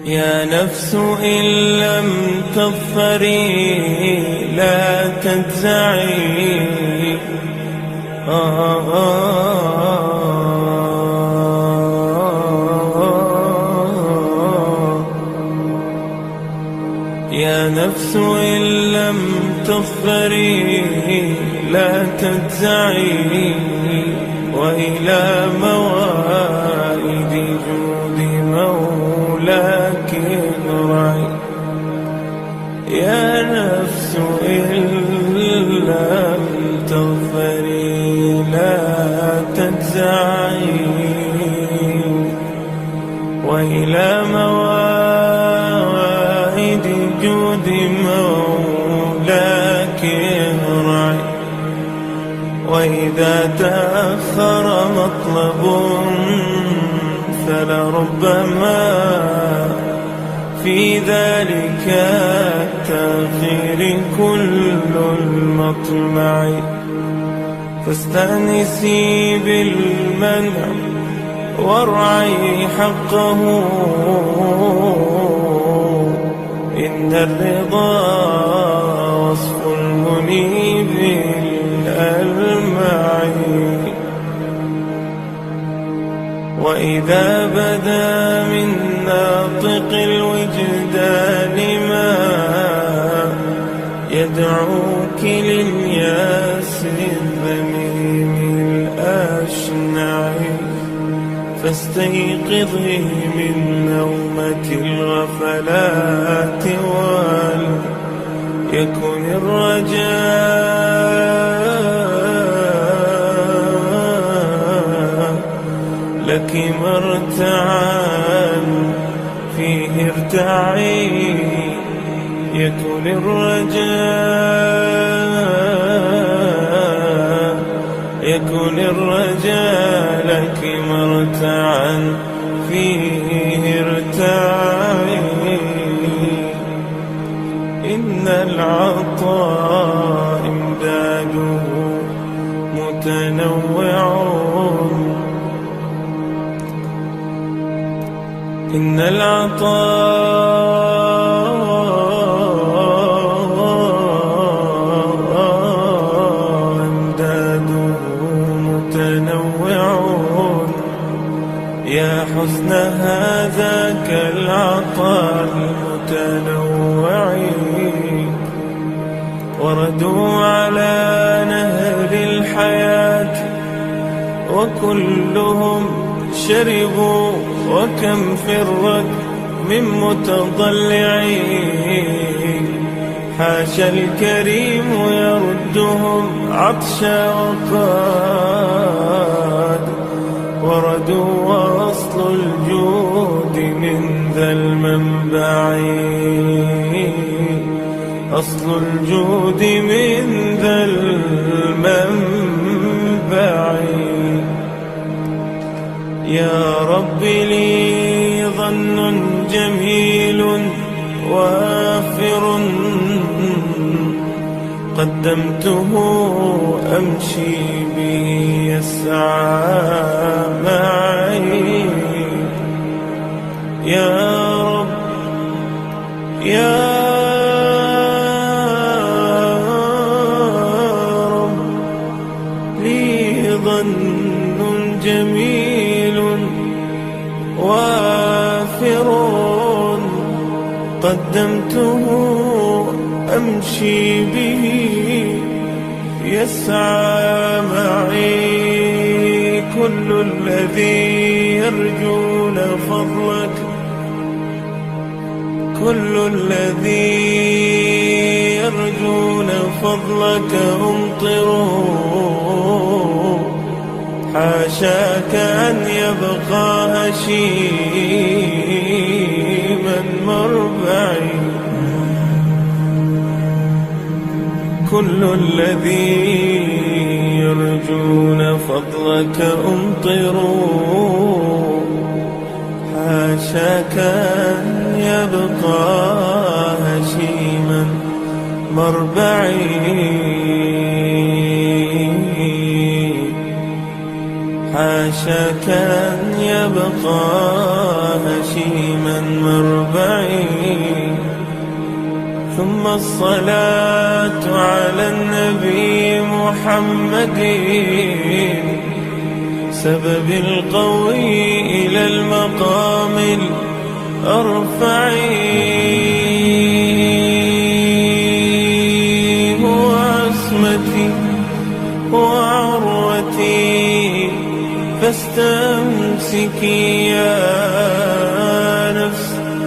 يا نفس إن لم تظفري لا تجزعي. يا نفس إن لم تظفري لا تجزعي، وإلى موائد جود مولاك ارجعي. يا نفس إن لم تظفري لا تجزعي، وإلى موائد جود مولاك ارجعي. وإذا تأخر مطلب فلربما في ذلك التأخير كل المطمع. فاستأنسي بالمنع وارعي حقه، إن الرضا وصف المنيب الألمع. وإذا بدا من ناطق الوجدان ما يدعوك للياس الذميم الأشنع، فاستيقظي من نومة الغفلات وليكن الرجاء لك مرتعا فيه ارتعي. يكن الرجاء لك مرتعا فيه ارتعي. إن العطاء امداده متنوع، إن العطاء امداده متنوع. يا حسن هذاك العطاء المتنوع، وردوا على نهر الحياة وكلهم شربوا، وكم فرت من متضلعين. حاشا الكريم يردهم عطشا وقاد وردوا، وأصل الجود من ذا المنبع. أصل الجود من ذا المنبع. يا رب لي ظن جميل وافر قدمته أمشي به يسعى معي. يا رب يا رب لي ظن جميل وافر قدمته أمشي به يسعى معي. كل الذي يرجون فضلك، كل الذي يرجون فضلك امطروا. حاشاك أن يبقى هشيما مربعي. كل الذي يرجون فضلك امطروا. حاشاك أن يبقى هشيما مربعي. حاشاك أن يبقى هشيما مربعي. ثم الصلاة على النبي محمد سبب القوي إلى المقام الأرفع. هو عصمتي وعروتي فاستمسكي يا نفس